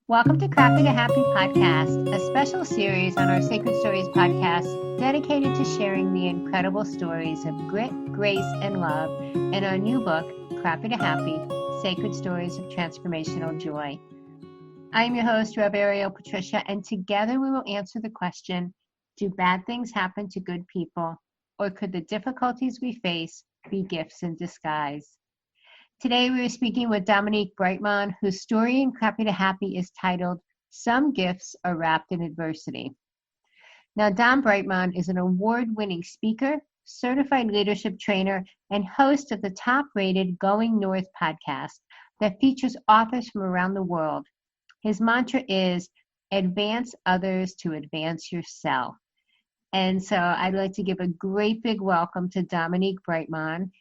Welcome to Crappy to Happy podcast, a special series on our Sacred Stories podcast dedicated to sharing the incredible stories of grit, grace, and love in our new book, Crappy to Happy, Sacred Stories of Transformational Joy. I'm your host, Rev Ariel Patricia, and together we will answer the question, do bad things happen to good people, or could the difficulties we face be gifts in disguise? Today we are speaking with Dominique Brightmon, whose story in Crappy to Happy is titled, Some Gifts Are Wrapped in Adversity. Now, Dom Brightmon is an award-winning speaker, certified leadership trainer, and host of the top-rated Going North podcast that features authors from around the world. His mantra is, advance others to advance yourself. And so I'd like to give a great big welcome to Dominique Brightmon.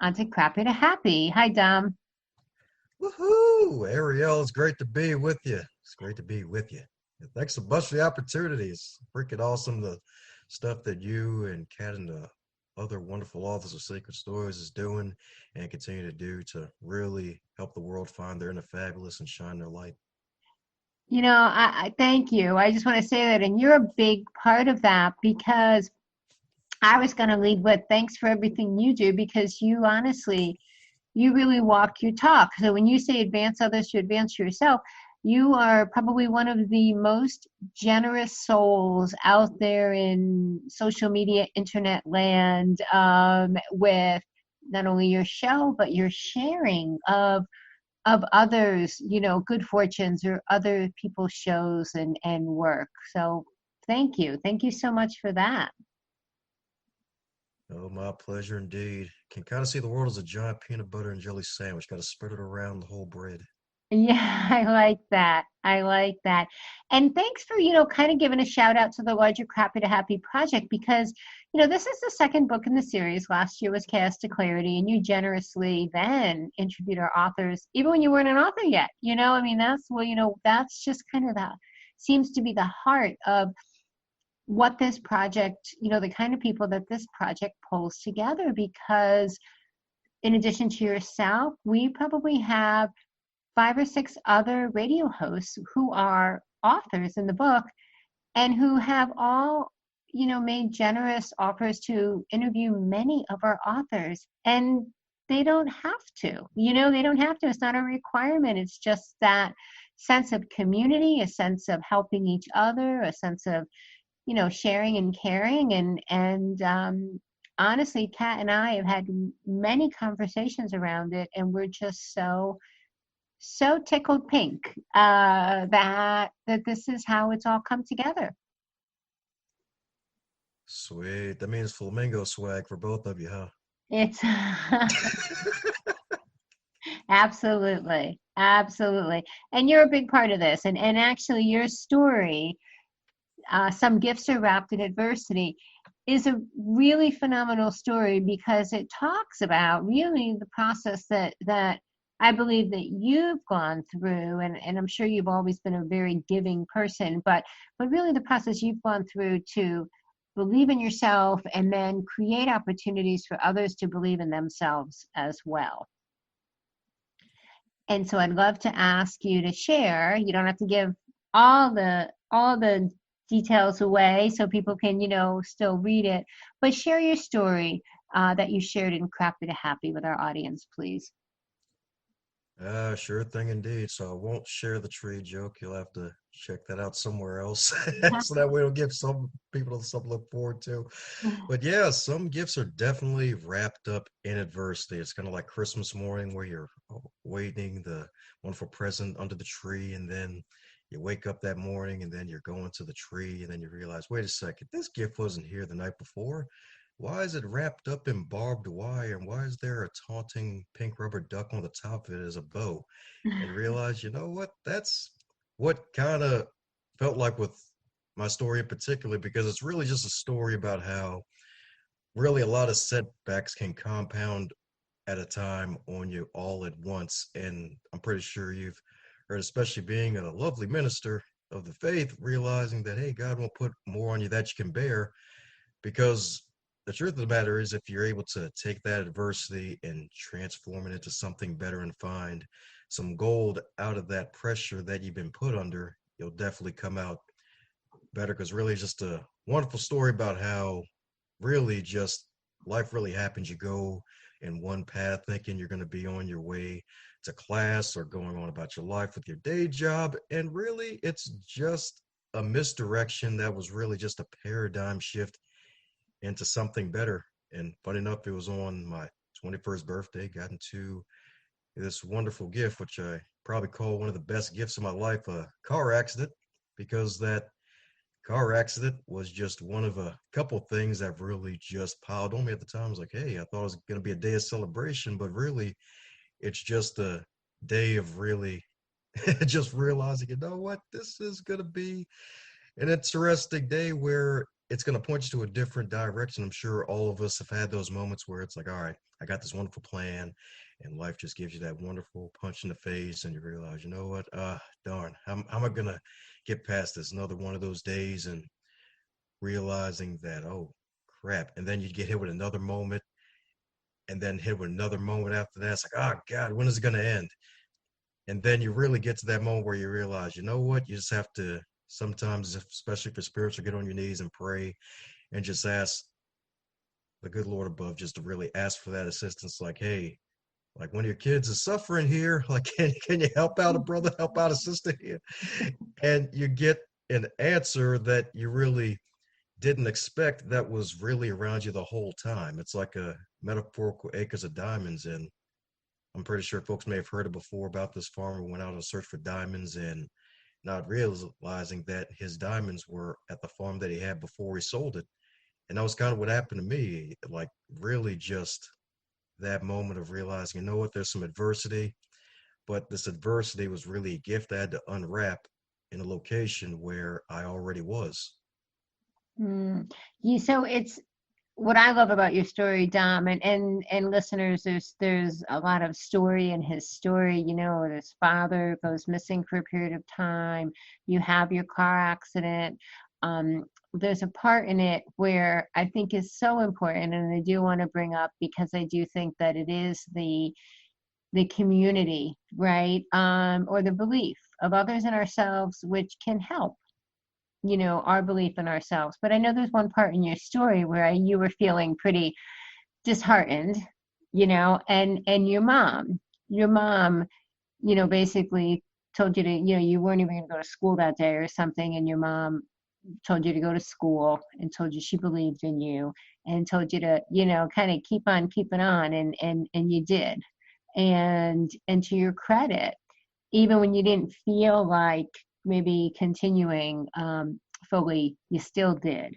Onto Crappy to Happy. Hi, Dom. Woohoo! Ariel, it's great to be with you. It's great to be with you. Thanks so much for the opportunity. It's freaking awesome, the stuff that you and Kat and the other wonderful authors of Sacred Stories is doing and continue to do to really help the world find their inner fabulous and shine their light. You know, I thank you. I just want to say that, and you're a big part of that because I was going to lead with thanks for everything you do because you honestly, you really walk your talk. So when you say advance others to advance yourself, you are probably one of the most generous souls out there in social media, internet land, with not only your show, but your sharing of others, you know, good fortunes or other people's shows and work. So thank you. Thank you so much for that. Oh, my pleasure indeed. Can kind of see the world as a giant peanut butter and jelly sandwich. Got to spread it around the whole bread. Yeah, I like that. I like that. And thanks for, kind of giving a shout out to the larger Crappy to Happy project because, this is the second book in the series. Last year was Chaos to Clarity, and you generously then interviewed our authors, even when you weren't an author yet. That's just kind of seems to be the heart of what this project, the kind of people that this project pulls together, because in addition to yourself, we probably have 5 or 6 other radio hosts who are authors in the book and who have all, made generous offers to interview many of our authors. And they don't have to, they don't have to. It's not a requirement. It's just that sense of community, a sense of helping each other, a sense of sharing and caring. And honestly, Kat and I have had many conversations around it, and we're just so tickled pink that this is how it's all come together. Sweet. That means flamingo swag for both of you, huh? It's absolutely. And you're a big part of this. And actually your story, Some Gifts Are Wrapped in Adversity, is a really phenomenal story because it talks about really the process that I believe that you've gone through, and I'm sure you've always been a very giving person, but really the process you've gone through to believe in yourself and then create opportunities for others to believe in themselves as well. And so I'd love to ask you to share. You don't have to give all the details away so people can, still read it, but share your story that you shared in Crappy to Happy with our audience, please. Sure thing indeed. So I won't share the tree joke. You'll have to check that out somewhere else so that we don't give some people something to look forward to. But yeah, some gifts are definitely wrapped up in adversity. It's kind of like Christmas morning where you're waiting the wonderful present under the tree, and then you wake up that morning and then you're going to the tree and then you realize, wait a second, this gift wasn't here the night before. Why is it wrapped up in barbed wire? And why is there a taunting pink rubber duck on the top of it as a bow? And realize, you know what? That's what kind of felt like with my story in particular, because it's really just a story about how really a lot of setbacks can compound at a time on you all at once. And I'm pretty sure you've heard, especially being a lovely minister of the faith, realizing that, hey, God won't put more on you that you can bear, because the truth of the matter is, if you're able to take that adversity and transform it into something better and find some gold out of that pressure that you've been put under, you'll definitely come out better. Because really, it's just a wonderful story about how really just life really happens. You go in one path thinking you're going to be on your way to class or going on about your life with your day job. And really, it's just a misdirection that was really just a paradigm shift into something better. And funny enough, it was on my 21st birthday, got into this wonderful gift, which I probably call one of the best gifts of my life, a car accident, because that car accident was just one of a couple things that really just piled on me at the time. I was like, hey, I thought it was going to be a day of celebration, but really, it's just a day of really just realizing, you know what, this is going to be an interesting day where it's going to point you to a different direction. I'm sure all of us have had those moments where it's like, all right, I got this wonderful plan, and life just gives you that wonderful punch in the face, and you realize, you know what, darn, how am I going to get past this? Another one of those days, and realizing that, oh, crap. And then you get hit with another moment, and then hit with another moment after that. It's like, oh, God, when is it going to end? And then you really get to that moment where you realize, you know what, you just have to sometimes, especially for spiritual, get on your knees and pray and just ask the good Lord above just to really ask for that assistance. Like, hey, like one of your kids is suffering here. Like, can you help out a brother, help out a sister here? And you get an answer that you really didn't expect that was really around you the whole time. It's like a metaphorical acres of diamonds. And I'm pretty sure folks may have heard it before about this farmer who went out on a search for diamonds and not realizing that his diamonds were at the farm that he had before he sold it. And that was kind of what happened to me. Like, really, just that moment of realizing, you know what, there's some adversity, but this adversity was really a gift I had to unwrap in a location where I already was. Mm. So it's what I love about your story, Dom, and listeners. There's a lot of story in his story. You know, his father goes missing for a period of time. You have your car accident. Um, there's a part in it where I think is so important, and I do want to bring up because I do think that it is the community, right, or the belief of others and ourselves, which can help, our belief in ourselves. But I know there's one part in your story where you were feeling pretty disheartened, and your mom, basically told you to, you weren't even going to go to school that day or something, and your mom told you to go to school and told you she believed in you and told you to, kind of keep on keeping on, and you did. And to your credit, even when you didn't feel like maybe continuing fully, you still did.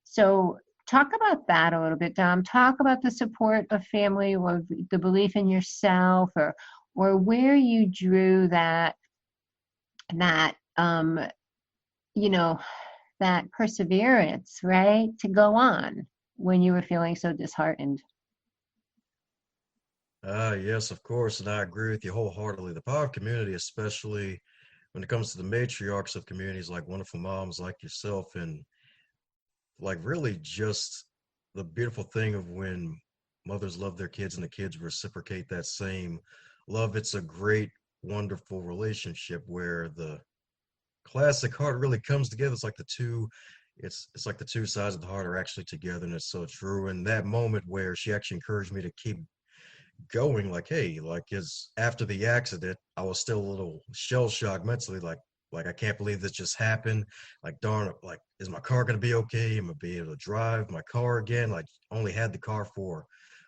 So talk about that a little bit, Dom. Talk about the support of family or the belief in yourself, or where you drew that you know that perseverance, right, to go on when you were feeling so disheartened. Yes, of course, and I agree with you wholeheartedly. The power of community, especially when it comes to the matriarchs of communities like wonderful moms like yourself, and like really just the beautiful thing of when mothers love their kids and the kids reciprocate that same love. It's a great, wonderful relationship where the classic heart really comes together. It's like the two sides of the heart are actually together, and it's so true. And that moment where she actually encouraged me to keep going, like, hey, like, is after the accident I was still a little shell shocked mentally, like I can't believe this just happened. Like, darn, like, is my car gonna be okay? Am I gonna be able to drive my car again? Like, only had the car for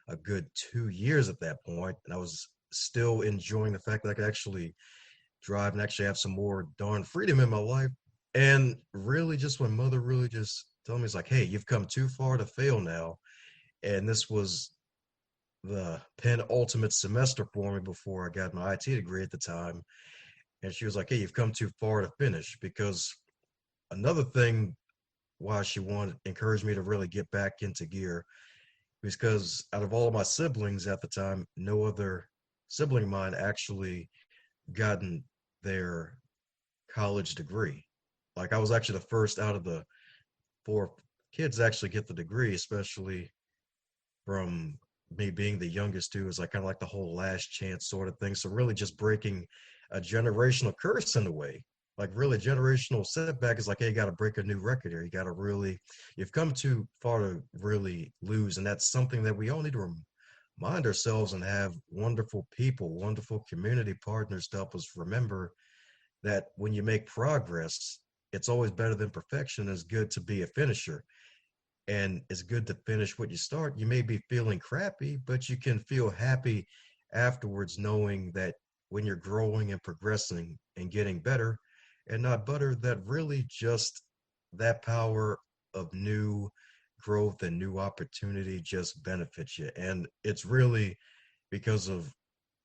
a good 2 years at that point, and I was still enjoying the fact that I could actually drive and actually have some more darn freedom in my life. And really, just when mother really just told me, it's like, hey, you've come too far to fail now. And this was the penultimate semester for me before I got my IT degree at the time. And she was like, hey, you've come too far to finish. Because another thing why she wanted encouraged me to really get back into gear was because out of all of my siblings at the time, no other sibling of mine actually gotten their college degree. Like, I was actually the first out of the 4 kids to actually get the degree, especially from me being the youngest too, is like kind of like the whole last chance sort of thing. So really just breaking a generational curse in a way. Like really generational setback is like, hey, you got to break a new record here. You got to really, you've come too far to really lose. And that's something that we all need to remind ourselves and have wonderful people, wonderful community partners to help us remember that when you make progress, it's always better than perfection. It's good to be a finisher, and it's good to finish what you start. You may be feeling crappy, but you can feel happy afterwards knowing that when you're growing and progressing and getting better and not better, that really just that power of new growth and new opportunity just benefits you. And it's really because of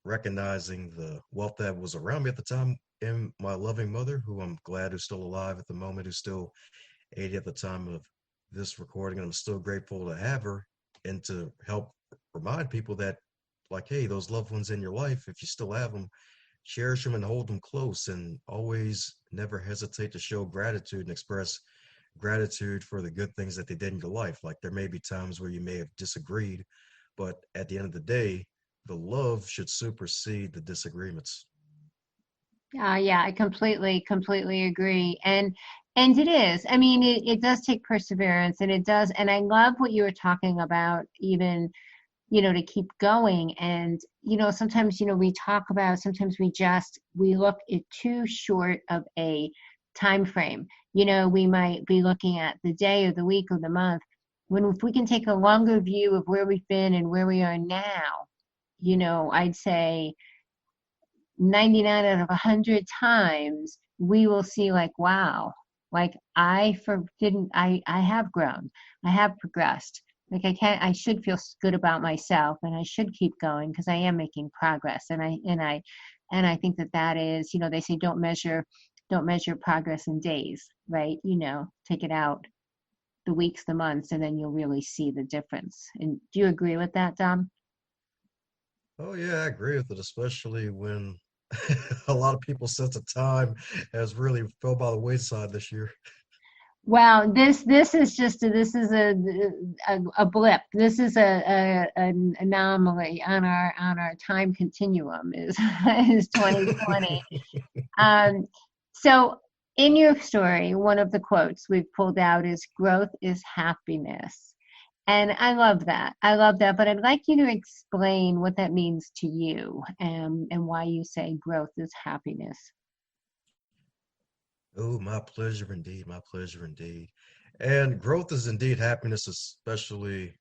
recognizing the wealth that was around me at the time in my loving mother, who I'm glad is still alive at the moment, who's still 80 at the time of this recording. And I'm still grateful to have her and to help remind people that, like, hey, those loved ones in your life, if you still have them, cherish them and hold them close, and always never hesitate to show gratitude and express gratitude for the good things that they did in your life. Like, there may be times where you may have disagreed, but at the end of the day, the love should supersede the disagreements. Yeah, I completely agree. And it is. I mean, it does take perseverance and it does. And I love what you were talking about, even, to keep going. And, sometimes, we talk about, sometimes we look at too short of a time frame. We might be looking at the day or the week or the month, when if we can take a longer view of where we've been and where we are now, I'd say 99 out of 100 times we will see, like, wow, like I have grown, I have progressed. Like, I should feel good about myself, and I should keep going because I am making progress. And I think that is, they say don't measure progress in days, right? Take it out the weeks, the months, and then you'll really see the difference. And do you agree with that, Dom? Oh yeah, I agree with it, especially when a lot of people's sense of time has really fell by the wayside this year. Well, this is just a blip. This is an anomaly on our time continuum is is 2020. Um, so in your story, one of the quotes we've pulled out is growth is happiness. And I love that. I love that. But I'd like you to explain what that means to you, and why you say growth is happiness. Oh, my pleasure indeed. My pleasure indeed. And growth is indeed happiness, especially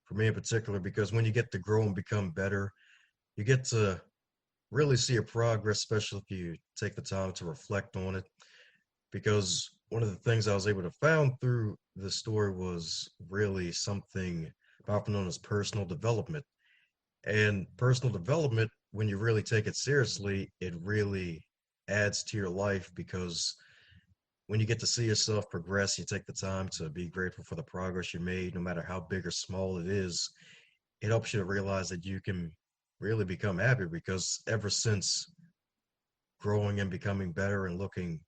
for me in particular, because when you get to grow and become better, you get to really see your progress, especially if you take the time to reflect on it. Because one of the things I was able to found through the story was really something often known as personal development. And personal development, when you really take it seriously, it really adds to your life, because when you get to see yourself progress, you take the time to be grateful for the progress you made, no matter how big or small it is. It helps you to realize that you can really become happier, because ever since growing and becoming better and looking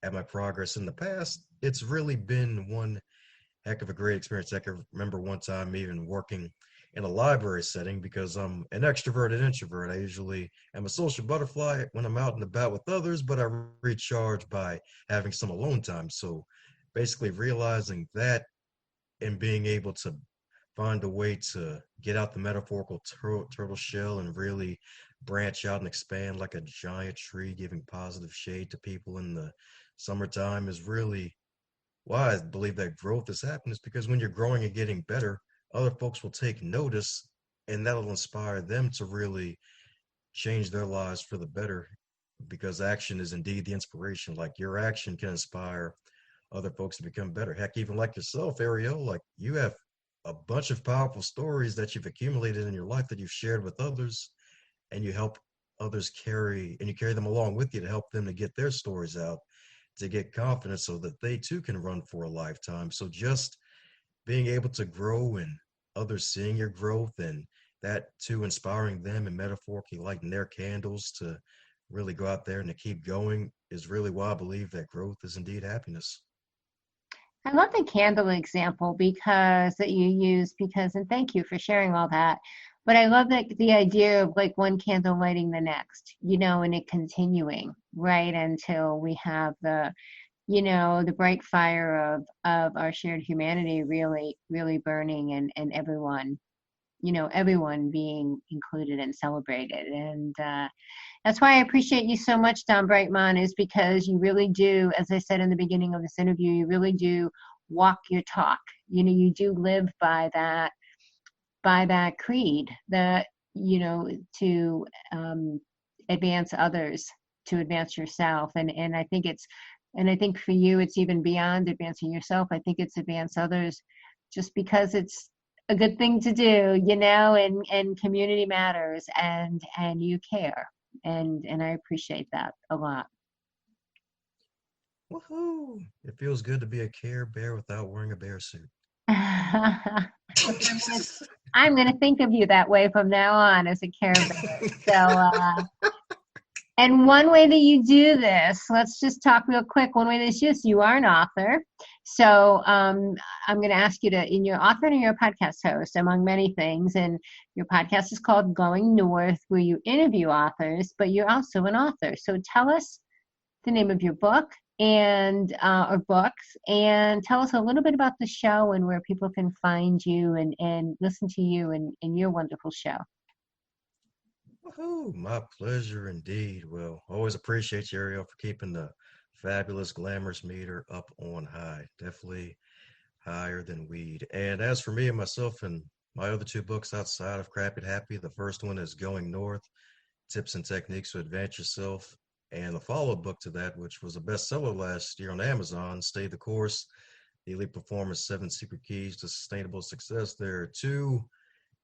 at my progress in the past, it's really been one heck of a great experience. I can remember one time even working in a library setting, because I'm an extroverted introvert. I usually am a social butterfly when I'm out and about with others, but I recharge by having some alone time. So basically realizing that and being able to find a way to get out the metaphorical turtle shell and really branch out and expand like a giant tree, giving positive shade to people in the summertime, is really why I believe that growth is happiness, because when you're growing and getting better, other folks will take notice, and that'll inspire them to really change their lives for the better, because action is indeed the inspiration. Like, your action can inspire other folks to become better. Heck, even like yourself, Ariel, like, you have a bunch of powerful stories that you've accumulated in your life that you've shared with others, and you help others carry, and you carry them along with you to help them to get their stories out, to get confidence so that they too can run for a lifetime. So just being able to grow and others seeing your growth, and that too inspiring them and metaphorically lighting their candles to really go out there and to keep going, is really why I believe that growth is indeed happiness. I love the candle example because that you use because, and thank you for sharing all that. But I love that the idea of like one candle lighting the next, and it continuing right until we have the bright fire of our shared humanity really, really burning and everyone being included and celebrated. And that's why I appreciate you so much, Don Brightmon, is because you really do, as I said in the beginning of this interview, you really do walk your talk. You do live by that creed that, to advance others, to advance yourself. And I think for you, it's even beyond advancing yourself. I think it's advance others just because it's a good thing to do, and community matters and you care. And I appreciate that a lot. Woohoo! It feels good to be a Care Bear without wearing a bear suit. Well, I'm gonna think of you that way from now on as a Care Bear. So and one way that you do this, let's just talk real quick. One way that you do this, you are an author. So I'm going to ask you to, in your author and you're a podcast host, among many things. And your podcast is called Going North, where you interview authors, but you're also an author. So tell us the name of your book and or books, and tell us a little bit about the show and where people can find you and listen to you and your wonderful show. Woohoo! My pleasure indeed. Well, always appreciate you, Ariel, for keeping the fabulous glamorous meter up on high. Definitely higher than weed. And as for me and myself and my other two books outside of Crap It Happy, the first one is Going North, Tips and Techniques to Advance Yourself. And the follow-up book to that, which was a bestseller last year on Amazon, Stay the Course, The Elite Performance, 7 Secret Keys to Sustainable Success. There are two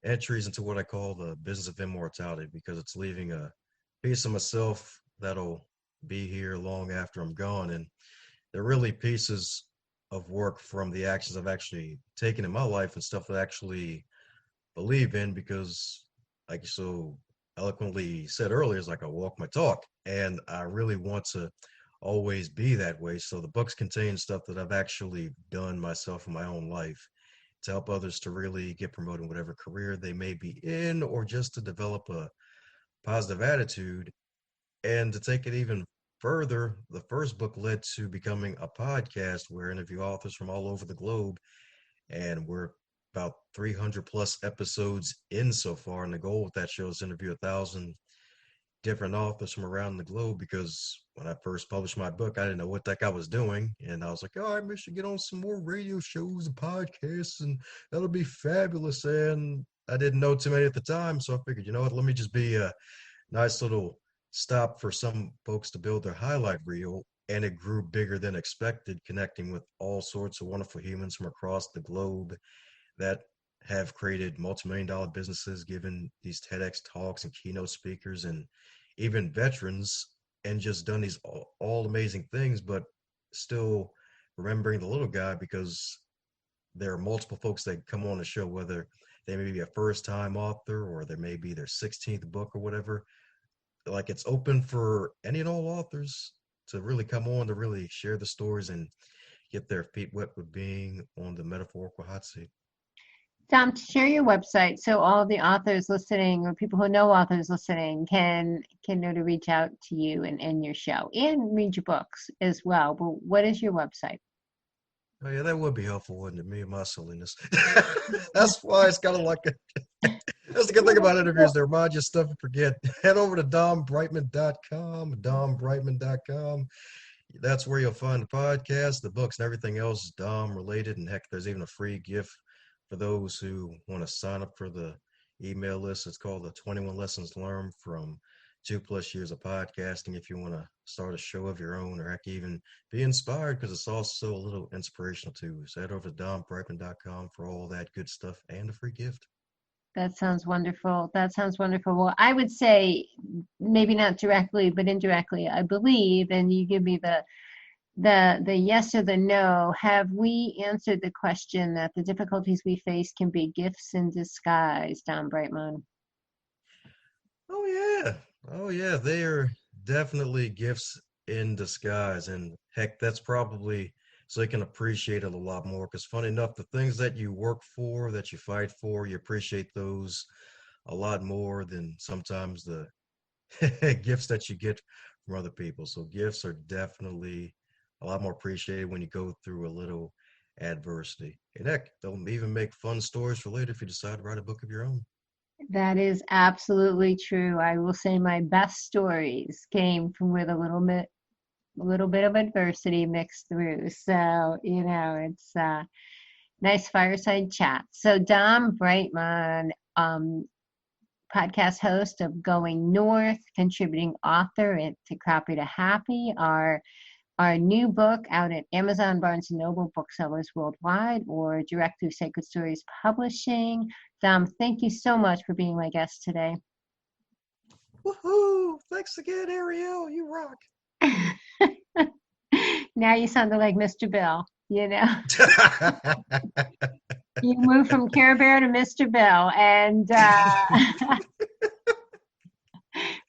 entries into what I call the business of immortality because it's leaving a piece of myself that'll be here long after I'm gone. And they're really pieces of work from the actions I've actually taken in my life and stuff that I actually believe in because, like you so eloquently said earlier, is like I walk my talk. And I really want to always be that way. So the books contain stuff that I've actually done myself in my own life to help others to really get promoted in whatever career they may be in, or just to develop a positive attitude. And to take it even further, the first book led to becoming a podcast where I interview authors from all over the globe. And we're about 300 plus episodes in so far. And the goal with that show is to interview 1,000 different authors from around the globe because when I first published my book, I didn't know what the heck I was doing. And I was like, oh, I should get on some more radio shows and podcasts, and that'll be fabulous. And I didn't know too many at the time. So I figured, you know what, let me just be a nice little stop for some folks to build their highlight reel. And it grew bigger than expected, connecting with all sorts of wonderful humans from across the globe that have created multi-million dollar businesses, given these TEDx talks and keynote speakers and even veterans, and just done these all amazing things, but still remembering the little guy because there are multiple folks that come on the show, whether they may be a first time author or there may be their 16th book or whatever. Like it's open for any and all authors to really come on to really share the stories and get their feet wet with being on the metaphorical hot seat. Tom, share your website so all the authors listening or people who know authors listening can know to reach out to you and your show and read your books as well. But what is your website? Oh yeah, that would be helpful, wouldn't it? Me and my silliness. That's why it's kind of like that's the good thing about interviews. They remind you stuff you forget. Head over to dombrightmon.com, dombrightmon.com. That's where you'll find the podcast, the books, and everything else Dom related. And heck, there's even a free gift for those who want to sign up for the email list. It's called the 21 Lessons Learned from 2+ years of podcasting. If you want to start a show of your own, or heck, even be inspired, because it's also a little inspirational too. So head over to dombrightmon.com for all that good stuff and a free gift. That sounds wonderful. That sounds wonderful. Well, I would say maybe not directly, but indirectly, I believe, and you give me the yes or the no. Have we answered the question that the difficulties we face can be gifts in disguise, Don Brightmon? Oh yeah. Oh yeah. They are definitely gifts in disguise. And heck, that's probably so they can appreciate it a lot more. Because funny enough, the things that you work for, that you fight for, you appreciate those a lot more than sometimes the gifts that you get from other people. So gifts are definitely a lot more appreciated when you go through a little adversity. And heck, they'll even make fun stories for later if you decide to write a book of your own. That is absolutely true. I will say my best stories came from with a little bit of adversity mixed through. So, it's nice fireside chat. So Dom Brightmon, podcast host of Going North, contributing author to Crappy to Happy, our new book out at Amazon, Barnes & Noble, booksellers worldwide, or direct through Sacred Stories Publishing. Dom, thank you so much for being my guest today. Woohoo! Thanks again, Ariel. You rock. Now you sounded like Mr. Bill, You moved from Care Bear to Mr. Bill, and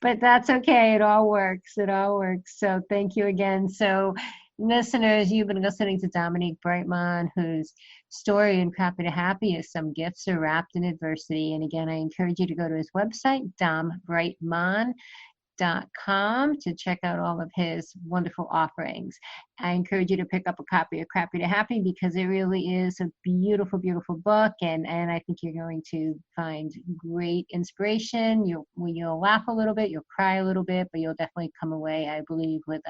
but that's okay. It all works. It all works. So thank you again. So listeners, you've been listening to Dominique Brightmon, whose story in Crappy to Happy is Some Gifts Are Wrapped in Adversity. And again, I encourage you to go to his website, dombrightmon.com, to check out all of his wonderful offerings. I encourage you to pick up a copy of Crappy to Happy because it really is a beautiful, beautiful book, and I think you're going to find great inspiration. You'll laugh a little bit, you'll cry a little bit, but you'll definitely come away, I believe, with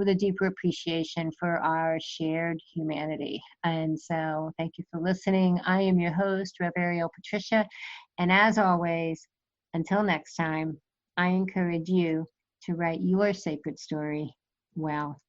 a deeper appreciation for our shared humanity. And so thank you for listening. I am your host, Rev Ariel Patricia, and as always, until next time, I encourage you to write your sacred story well.